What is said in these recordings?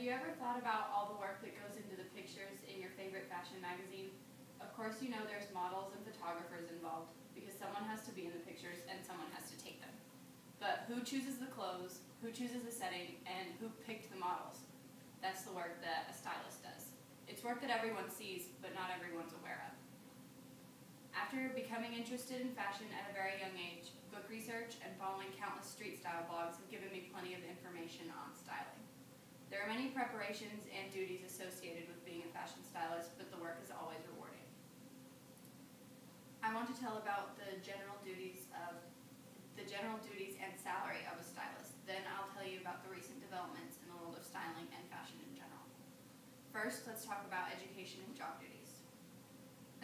you ever thought about all the work that goes into the pictures in your favorite fashion magazine? Of course you know there's models and photographers involved, because someone has to be in the pictures and someone has to take them. But who chooses the clothes, who chooses the setting, and who picked the models? That's the work that a stylist does. It's work that everyone sees, but not everyone's aware of. After becoming interested in fashion at a very young age, book research and following countless street style blogs have given me plenty of information on styling. There are many preparations and duties associated with being a fashion stylist, but the work is always rewarding. I want to tell about the general duties and salary of a stylist. Then I'll tell you about the recent developments in the world of styling and fashion in general. First, let's talk about education and job duties.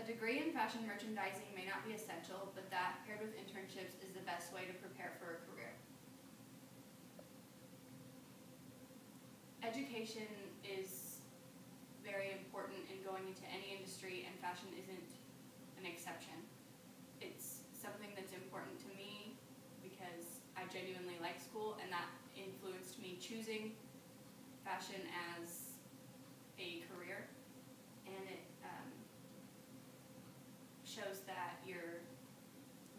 A degree in fashion merchandising may not be essential, but that, paired with internships, is the best way to prepare for a career. Education is very important in going into any industry, and fashion isn't an exception. It's something that's important to me because I genuinely like school, and that influenced me choosing fashion as a career, and it shows that you're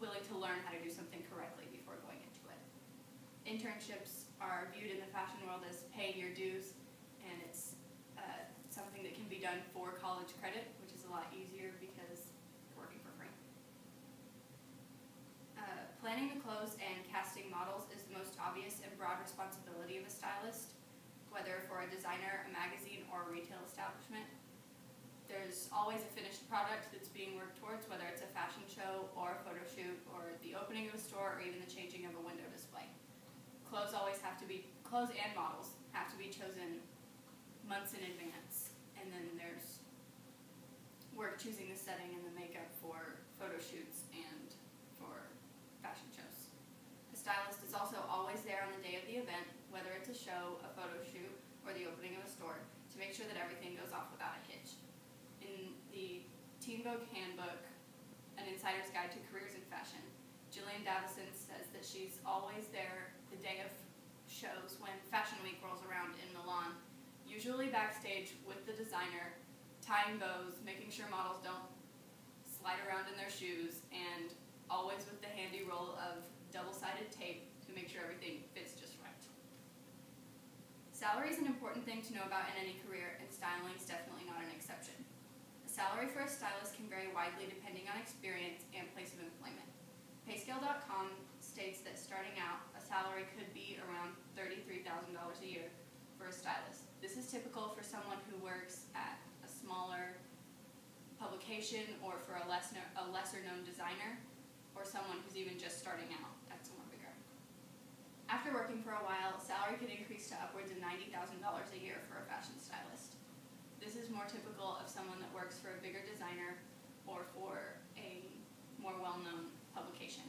willing to learn how to do something correctly before going into it. Internships are viewed in the fashion world as paying your dues, and it's something that can be done for college credit, which is a lot easier because you're working for free. Planning the clothes and casting models is the most obvious and broad responsibility of a stylist, whether for a designer, a magazine, or a retail establishment. There's always a finished product that's being worked towards, whether it's a fashion show or a photo shoot or the opening of a store or even the changing of a window display. Clothes and models have to be chosen months in advance, and then there's work choosing the setting and the makeup for photo shoots and for fashion shows. A stylist is also always there on the day of the event, whether it's a show, a photo shoot, or the opening of a store, to make sure that everything goes off without a hitch. In the Teen Vogue Handbook, An Insider's Guide to Careers in Fashion, Jillian Davison says that she's always there the day of shows when Fashion Week rolls around in Milan, usually backstage with the designer, tying bows, making sure models don't slide around in their shoes, and always with the handy roll of double-sided tape to make sure everything fits just right. Salary is an important thing to know about in any career, and styling is definitely not an exception. The salary for a stylist can vary widely depending on experience and place of employment. Payscale.com states that starting out, a salary could be around $33,000 a year for a stylist. This is typical for someone who works at a smaller publication or for a lesser-known designer, or someone who's even just starting out at somewhere bigger. After working for a while, salary could increase to upwards of $90,000 a year for a fashion stylist. This is more typical of someone that works for a bigger designer or for a more well-known publication.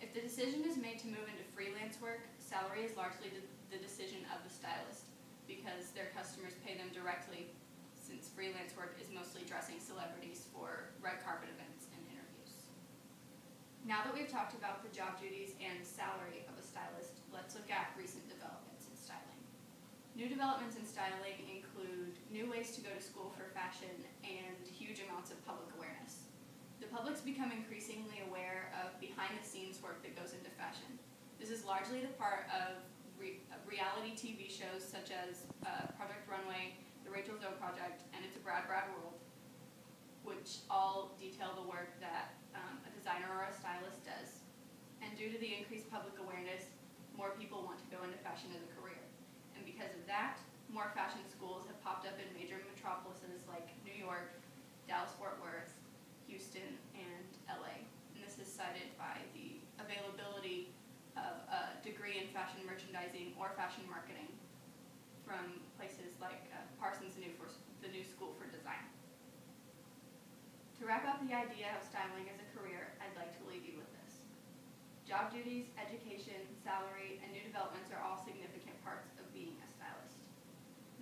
If the decision is made to move into freelance work, salary is largely the decision of the stylist because their customers pay them directly, since freelance work is mostly dressing celebrities for red carpet events and interviews. Now that we've talked about the job duties and salary of a stylist, let's look at recent developments in styling. New developments in styling include new ways to go to school for fashion and huge amounts of public awareness. The public's become increasingly aware of behind-the-scenes work that goes into fashion. This is largely the part of reality TV shows such as Project Runway, The Rachel Zoe Project, and It's a Brad World, which all detail the work that a designer or a stylist does. And due to the increased public awareness, more people want to go into fashion as a career. And because of that, more fashion schools have popped up in major metropolises like New York, Dallas-Fort Worth, Houston, and LA. And this is cited by the availability of a degree in fashion merchandising or fashion marketing from places like Parsons, the New School for Design. To wrap up the idea of styling as a career, I'd like to leave you with this. Job duties, education, salary, and new developments are all significant parts of being a stylist.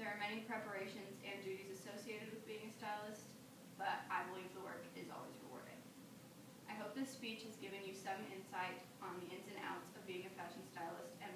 There are many preparations and duties associated with being a stylist, but I believe the work is always rewarding. I hope this speech has given you some insight on the ins and outs of being a fashion stylist and